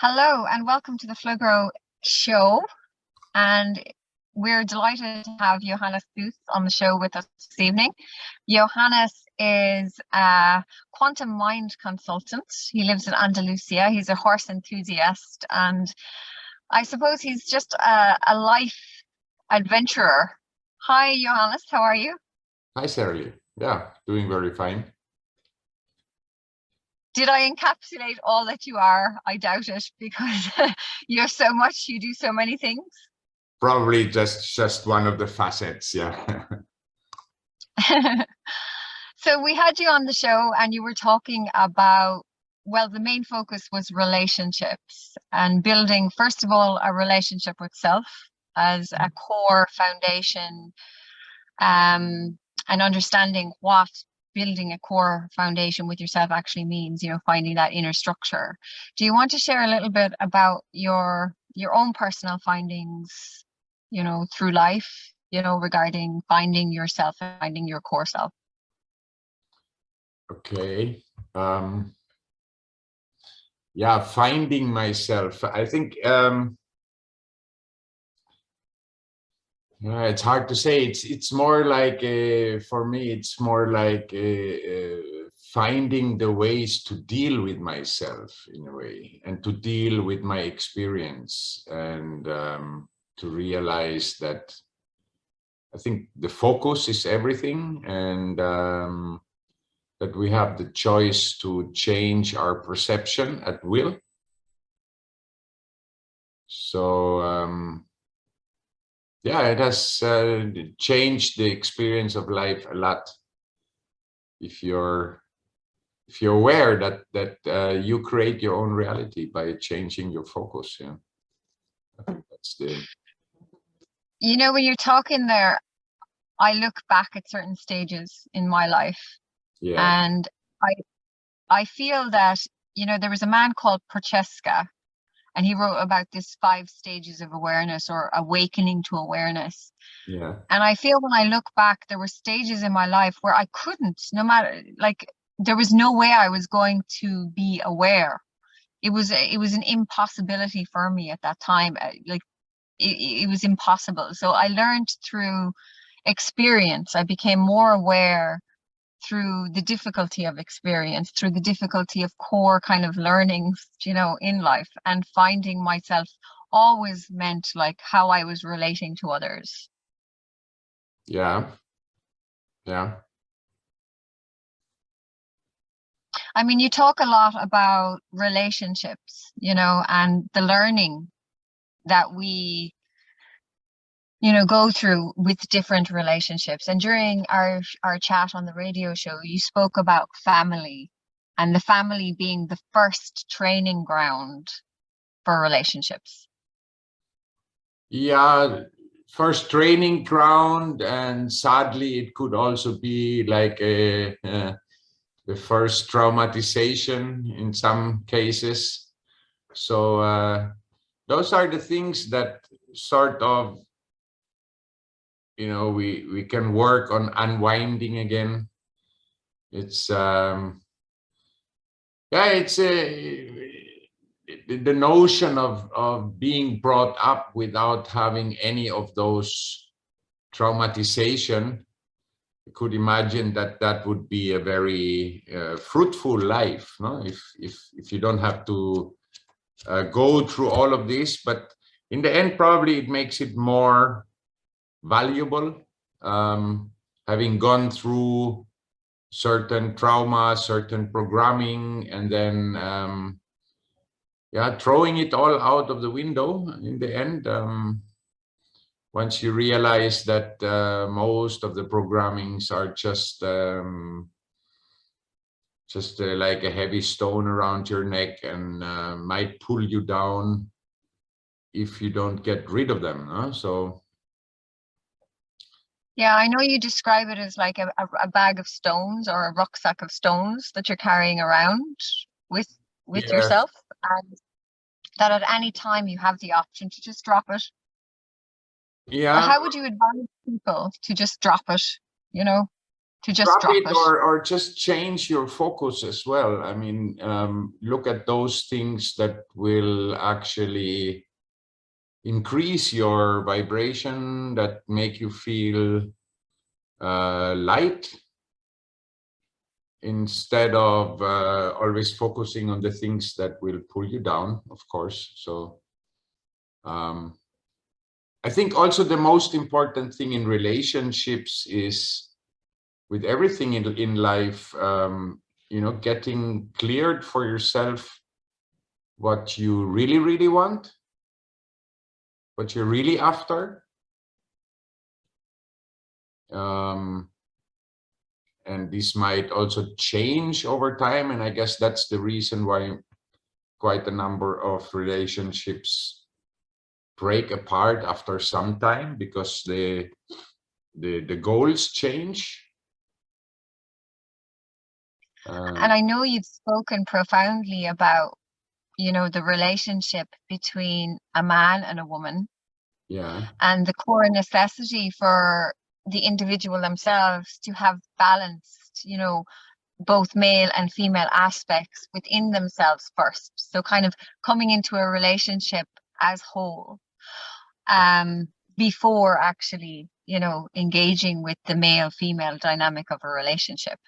Hello and welcome to the Flow show. And we're delighted to have Johannes on the show with us this evening. Johannes is a quantum mind consultant. He lives in Andalusia. He's a horse enthusiast, and I suppose he's just a life adventurer. Hi, Johannes. How are you? Hi, Sarahlee. Yeah, doing very fine. Did I encapsulate all that you are? I doubt it, because you're so much, you do so many things. Probably just one of the facets, yeah. So we had you on the show and you were talking about, well, the main focus was relationships and building, first of all, a relationship with self as a core foundation, and understanding what building a core foundation with yourself actually means, finding that inner structure. Do you want to share a little bit about your own personal findings, through life, regarding finding yourself and finding your core self? Okay. Yeah, finding myself. I think it's hard to say. It's more like for me, it's more like finding the ways to deal with myself in a way, and to deal with my experience, and to realize that I think the focus is everything, and that we have the choice to change our perception at will. So yeah, it has changed the experience of life a lot. If you're aware that you create your own reality by changing your focus, yeah, I think that's the. When you're talking there, I look back at certain stages in my life, Yeah. and I feel that there was a man called Prochaska, and he wrote about this 5 stages of awareness, or awakening to awareness. Yeah. And I feel when I look back, there were stages in my life where I couldn't, no matter, like, there was no way I was going to be aware. It was an impossibility for me at that time. Like, it was impossible. So I learned through experience. I became more aware through the difficulty of experience, through the difficulty of core kind of learnings, in life. And finding myself always meant like how I was relating to others. Yeah. Yeah. I mean, you talk a lot about relationships, and the learning that we go through with different relationships. And during our chat on the radio show, you spoke about family, and the family being the first training ground for relationships. Yeah, first training ground, and sadly it could also be like the first traumatization in some cases. So those are the things that sort of, we can work on unwinding again. It's yeah, it's the notion of being brought up without having any of those traumatization. You could imagine that would be a very fruitful life, no? If you don't have to go through all of this, but in the end, probably it makes it more valuable, having gone through certain trauma, certain programming, and then yeah, throwing it all out of the window in the end. Once you realize that most of the programmings are just like a heavy stone around your neck, and might pull you down if you don't get rid of them, huh? So yeah, I know you describe it as like a bag of stones, or a rucksack of stones that you're carrying around with yeah. yourself, and that at any time you have the option to just drop it. Yeah. How would you advise people to just drop it, to just drop it. Or just change your focus as well. I mean, look at those things that will actually increase your vibration, that make you feel light, instead of always focusing on the things that will pull you down, of course. So I think also the most important thing in relationships is, with everything in life, you know, getting cleared for yourself what you really, really want, what you're really after. And this might also change over time. And I guess that's the reason why quite a number of relationships break apart after some time, because the goals change. And I know you've spoken profoundly about, you know, the relationship between a man and a woman. Yeah. And the core necessity for the individual themselves to have balanced, you know, both male and female aspects within themselves first. So kind of coming into a relationship as whole, before actually, you know, engaging with the male-female dynamic of a relationship.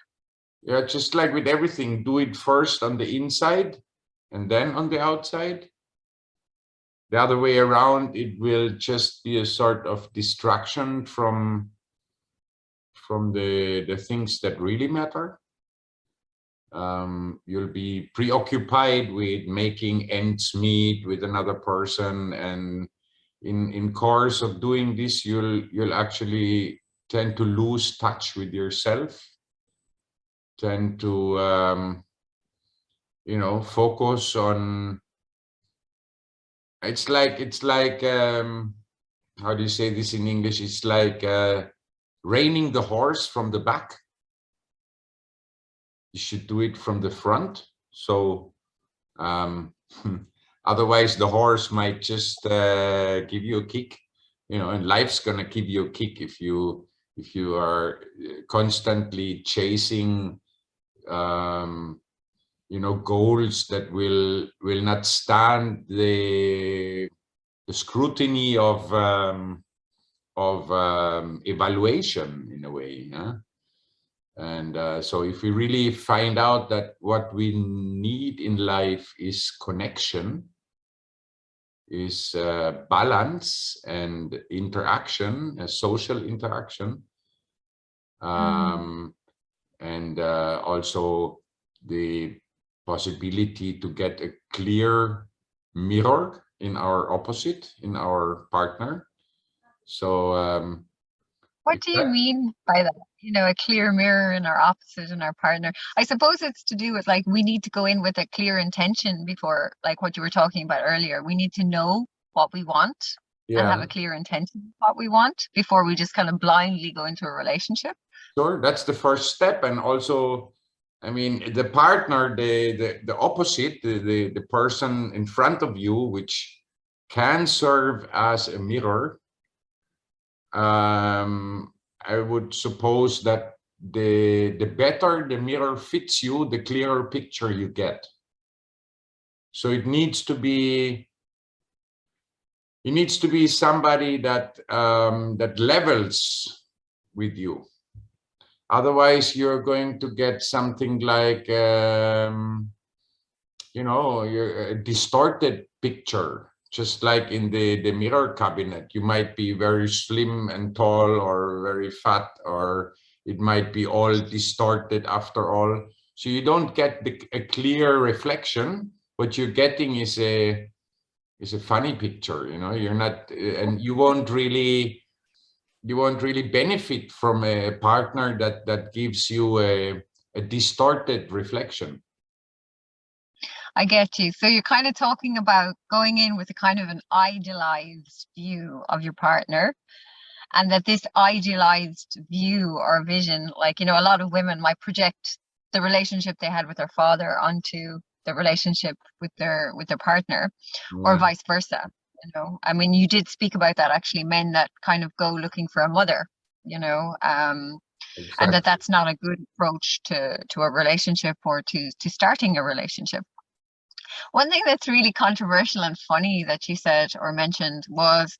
Yeah, just like with everything, do it first on the inside and then on the outside. The other way around, it will just be a sort of distraction from the things that really matter. You'll be preoccupied with making ends meet with another person, and in course of doing this, you'll actually tend to lose touch with yourself, tend to you know, focus on, it's like how do you say this in English? It's like reining the horse from the back. You should do it from the front. So otherwise the horse might just give you a kick, you know, and life's gonna give you a kick if you are constantly chasing you know, goals that will not stand the scrutiny of evaluation in a way. Yeah? And so if we really find out that what we need in life is connection, is balance and interaction, social interaction, and also the possibility to get a clear mirror in our opposite, in our partner. So what do you mean by that? You know, a clear mirror in our opposite and our partner. I suppose it's to do with, like, we need to go in with a clear intention before, like what you were talking about earlier. We need to know what we want and have a clear intention of what we want before we just kind of blindly go into a relationship. Sure, that's the first step. And also, I mean, the partner, the opposite, the person in front of you, which can serve as a mirror. I would suppose that the better the mirror fits you, the clearer picture you get. So it needs to be somebody that that levels with you. Otherwise, you're going to get something like you know, a distorted picture. Just like in the mirror cabinet, you might be very slim and tall, or very fat, or it might be all distorted after all. So you don't get a clear reflection. What you're getting is a funny picture. You know, you're not, and you won't really benefit from a partner that gives you a distorted reflection. I get you. So you're kind of talking about going in with a kind of an idealized view of your partner, and that this idealized view or vision, like, you know, a lot of women might project the relationship they had with their father onto the relationship with their partner, or vice versa. You know, I mean, you did speak about that, actually, men that kind of go looking for a mother, you know, and exactly. that's not a good approach to a relationship or to starting a relationship. One thing that's really controversial and funny that you said or mentioned was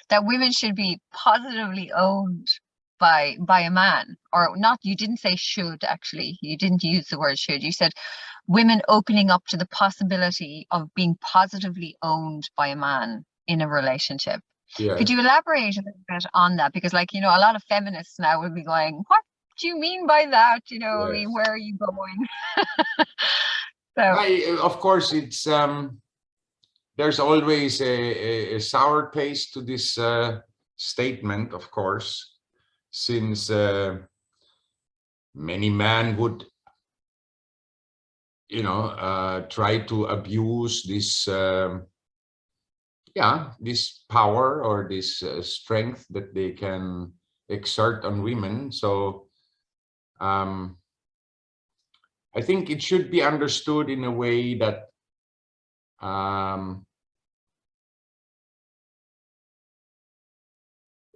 that women should be positively owned by a man, or not. You didn't say should, actually. You didn't use the word should. You said women opening up to the possibility of being positively owned by a man in a relationship. Could you Yes. elaborate a little bit on that? Because, like, you know, a lot of feminists now would be going, what do you mean by that? You know, I Yes. mean, where are you going? So, Of course, it's there's always a sour taste to this statement, of course, since many men would, you know, try to abuse this, this power or this strength that they can exert on women. So I think it should be understood in a way that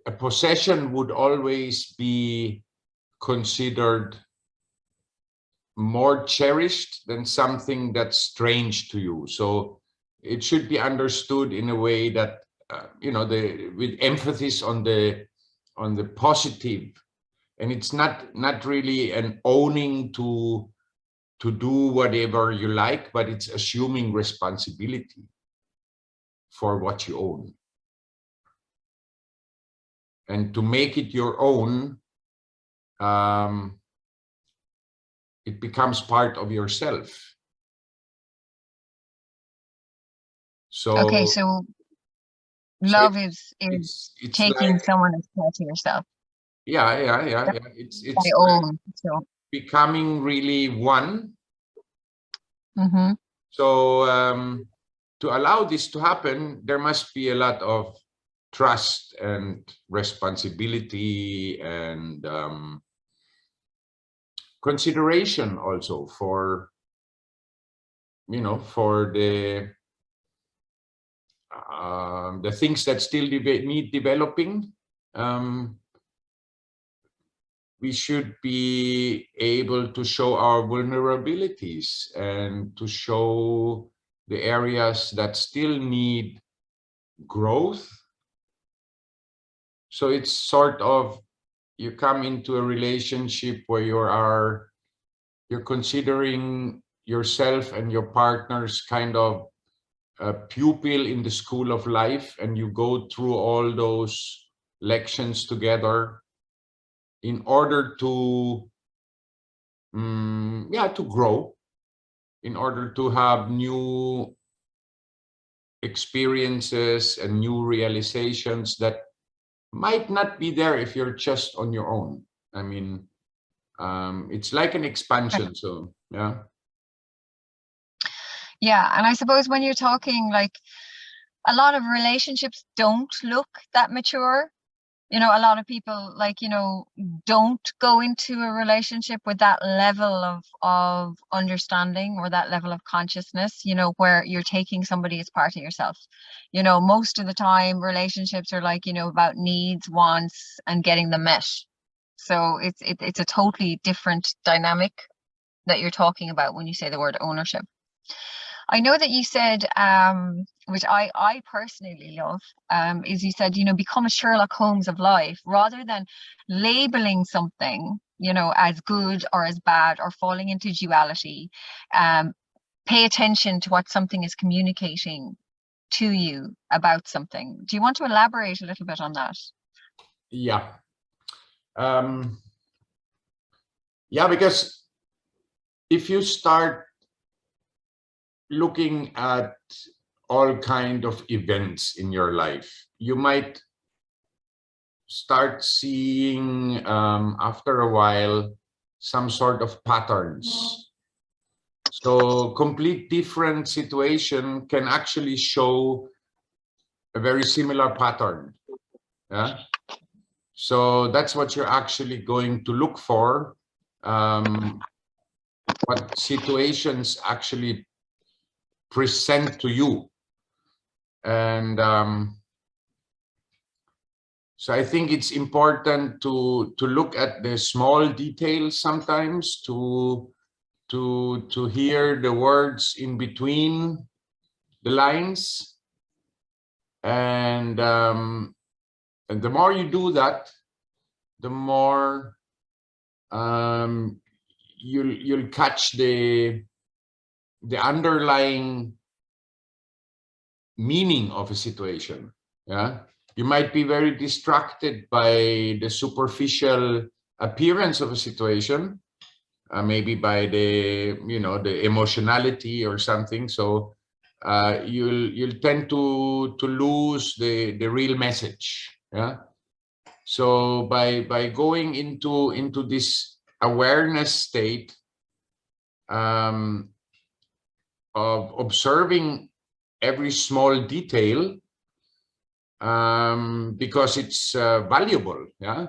a possession would always be considered more cherished than something that's strange to you. So it should be understood in a way that you know, with emphasis on the positive, and it's not really an owning to do whatever you like, but it's assuming responsibility for what you own. And to make it your own, it becomes part of yourself. So okay, so love is it's taking like, someone as part of yourself. yeah. That's It's my like own. So, becoming really one. mm-hmm. So to allow this to happen, there must be a lot of trust and responsibility and consideration also for, you know, for the things that still need developing. We should be able to show our vulnerabilities and to show the areas that still need growth. So it's sort of, you come into a relationship where you're considering yourself and your partner's kind of a pupil in the school of life, and you go through all those lections together in order to to grow, in order to have new experiences and new realizations that might not be there if you're just on your own. I mean, it's like an expansion. So yeah. Yeah, and I suppose when you're talking, like, a lot of relationships don't look that mature. You know, a lot of people, like, you know, don't go into a relationship with that level of understanding or that level of consciousness, you know, where you're taking somebody as part of yourself. You know, most of the time relationships are, like, you know, about needs, wants, and getting them met. So it's a totally different dynamic that you're talking about when you say the word ownership. I know that you said, which I personally love, is you said, you know, become a Sherlock Holmes of life rather than labeling something, you know, as good or as bad or falling into duality. Pay attention to what something is communicating to you about something. Do you want to elaborate a little bit on that? Yeah. Yeah, because if you start looking at all kind of events in your life, you might start seeing after a while some sort of patterns. So complete different situation can actually show a very similar pattern. Yeah. So that's what you're actually going to look for. What situations actually present to you. And So I think it's important to look at the small details sometimes, to hear the words in between the lines, and the more you do that, the more you'll catch the underlying meaning of a situation. Yeah, you might be very distracted by the superficial appearance of a situation, maybe by the the emotionality or something. So you'll tend to lose the real message. Yeah. So by going into this awareness state of observing every small detail, because it's valuable. Yeah.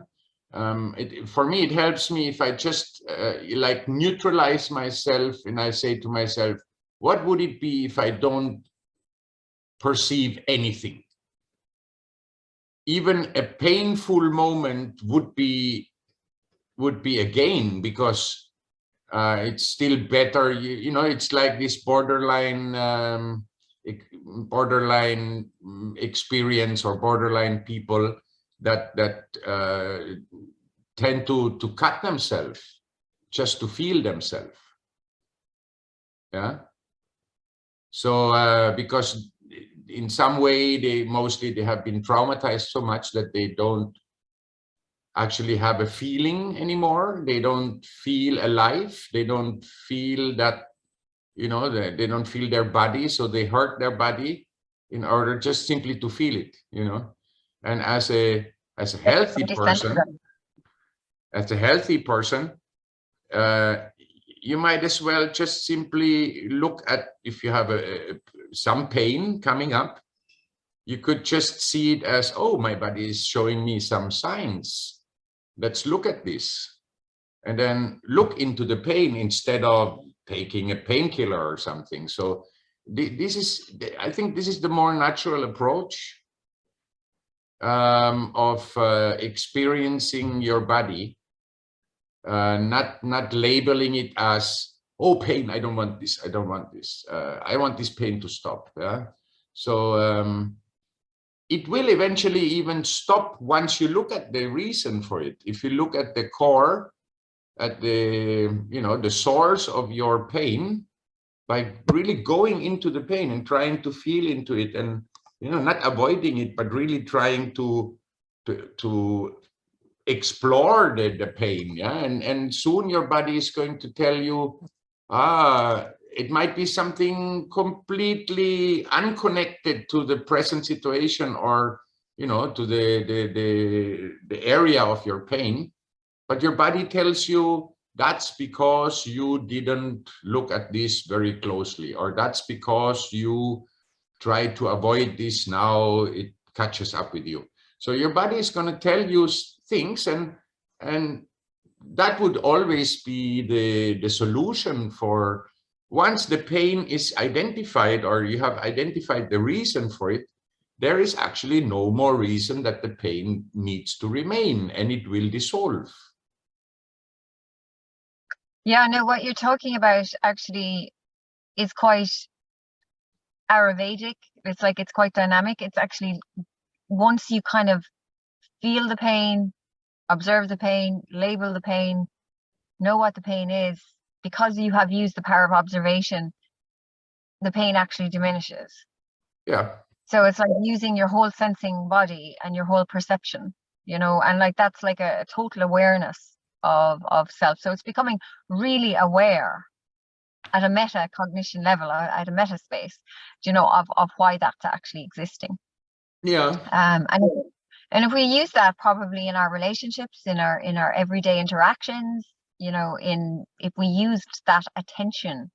For me, it helps me if I just like neutralize myself, and I say to myself, what would it be if I don't perceive anything? Even a painful moment would be a gain, because it's still better. You know, it's like this borderline experience, or borderline people that tend to cut themselves just to feel themselves. Yeah. So because in some way they have been traumatized so much that they don't actually have a feeling anymore. They don't feel alive. They don't feel that, they don't feel their body, so they hurt their body in order just simply to feel it. And as a healthy person, you might as well just simply look at, if you have some pain coming up, you could just see it as, oh, my body is showing me some signs. Let's look at this. And then look into the pain instead of taking a painkiller or something. So I think this is the more natural approach of experiencing your body, not labeling it as, oh, pain, I don't want this, I don't want this, I want this pain to stop. Yeah. So it will eventually even stop once you look at the reason for it. If you look at the core, at the the source of your pain, by really going into the pain and trying to feel into it, and not avoiding it, but really trying to explore the pain. Yeah. And soon your body is going to tell you, it might be something completely unconnected to the present situation, or to the area of your pain, but your body tells you that's because you didn't look at this very closely, or that's because you tried to avoid this. Now it catches up with you. So your body is going to tell you things, and that would always be the solution. For once the pain is identified, or you have identified the reason for it, there is actually no more reason that the pain needs to remain, and it will dissolve. Yeah, no, what you're talking about actually is quite Ayurvedic. It's like, it's quite dynamic. It's actually, once you kind of feel the pain, observe the pain, label the pain, know what the pain is, because you have used the power of observation, the pain actually diminishes. Yeah. So it's like using your whole sensing body and your whole perception, and like that's like a total awareness of self. So it's becoming really aware at a meta cognition level, at a meta space, of why that's actually existing. Yeah. And if we use that probably in our relationships, in our everyday interactions, if we used that attention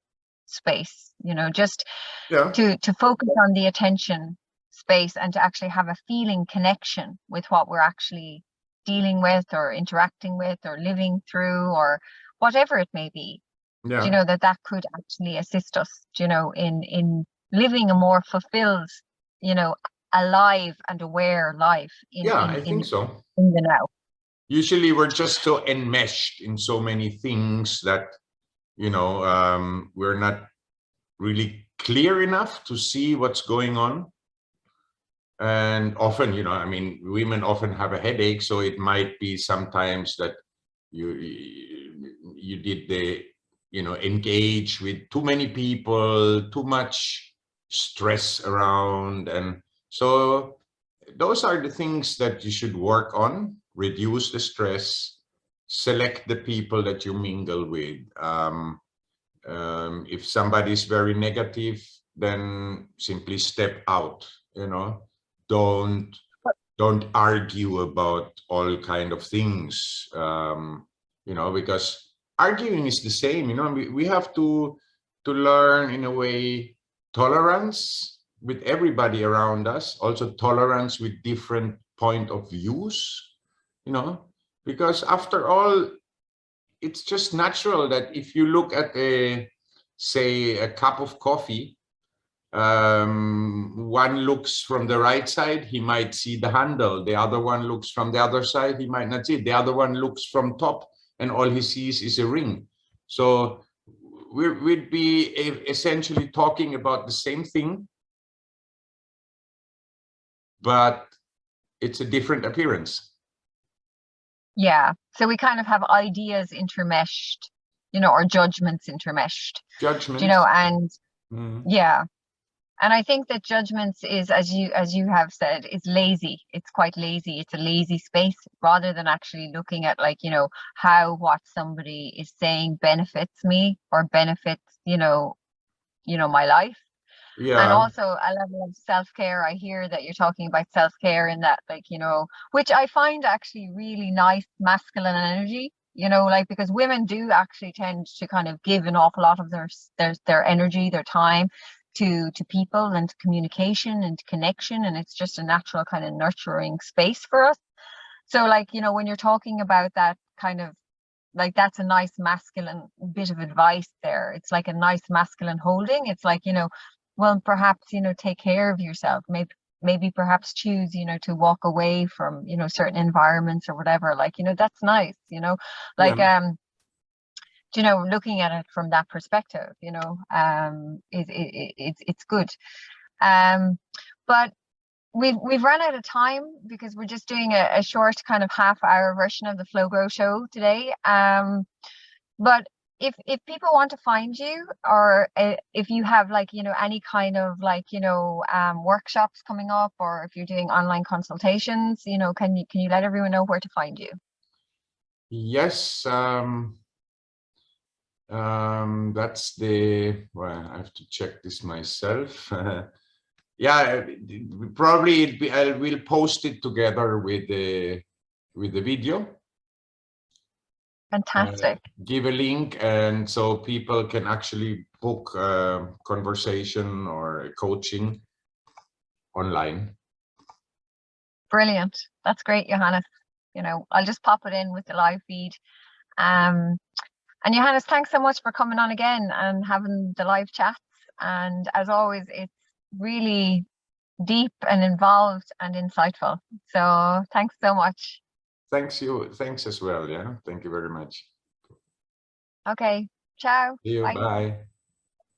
space, just to focus on the attention space, and to actually have a feeling connection with what we're actually dealing with, or interacting with, or living through, or whatever it may be. Yeah. That could actually assist us, in living a more fulfilled, alive and aware life I think so. in the now. Usually we're just so enmeshed in so many things that, you know, we're not really clear enough to see what's going on. And often, you know, I mean, women often have a headache, so it might be sometimes that you did the, you know, engage with too many people, too much stress around. And so those are the things that you should work on. Reduce the stress, select the people that you mingle with. If somebody is very negative, then simply step out, you know. Don't argue about all kind of things, you know, because arguing is the same, you know. We have to learn, in a way, tolerance with everybody around us, also tolerance with different point of views, you know, because after all, it's just natural that if you look at say a cup of coffee, one looks from the right side, he might see the handle. The other one looks from the other side, he might not see it. The other one looks from top, and all he sees is a ring. So we'd be essentially talking about the same thing, but it's a different appearance. Yeah, so we kind of have ideas intermeshed, you know, or judgments intermeshed. Judgments. You know, and yeah. And I think that judgments is, as you have said, is lazy. It's quite lazy. It's a lazy space, rather than actually looking at, like, you know, how what somebody is saying benefits me or benefits, you know, my life. Yeah. And also a level of self-care. I hear that you're talking about self-care in that, like, you know, which I find actually really nice masculine energy, you know, like, because women do actually tend to kind of give an awful lot of their energy, their time to people and to communication and to connection, and it's just a natural kind of nurturing space for us. So, like, you know, when you're talking about that kind of, like, that's a nice masculine bit of advice there. It's like a nice masculine holding. It's like, you know, well, perhaps, you know, take care of yourself. Maybe perhaps choose, you know, to walk away from, you know, certain environments or whatever. Like, you know, that's nice, you know, like, you know, looking at it from that perspective, you know, it's good. But we've run out of time, because we're just doing a short kind of half-hour version of the Flow Grow show today. But if people want to find you, or if you have, like, you know, any kind of, like, you know, workshops coming up, or if you're doing online consultations, you know, can you let everyone know where to find you? Yes. That's the, well, I have to check this myself. Yeah, probably I will post it together with the video. Fantastic. Give a link, and so people can actually book a conversation or a coaching online. Brilliant. That's great, Johannes. You know, I'll just pop it in with the live feed. And Johannes, thanks so much for coming on again and having the live chats. And as always, it's really deep and involved and insightful. So thanks so much. Thanks as well. Yeah, thank you very much. Okay, ciao. See you. Bye.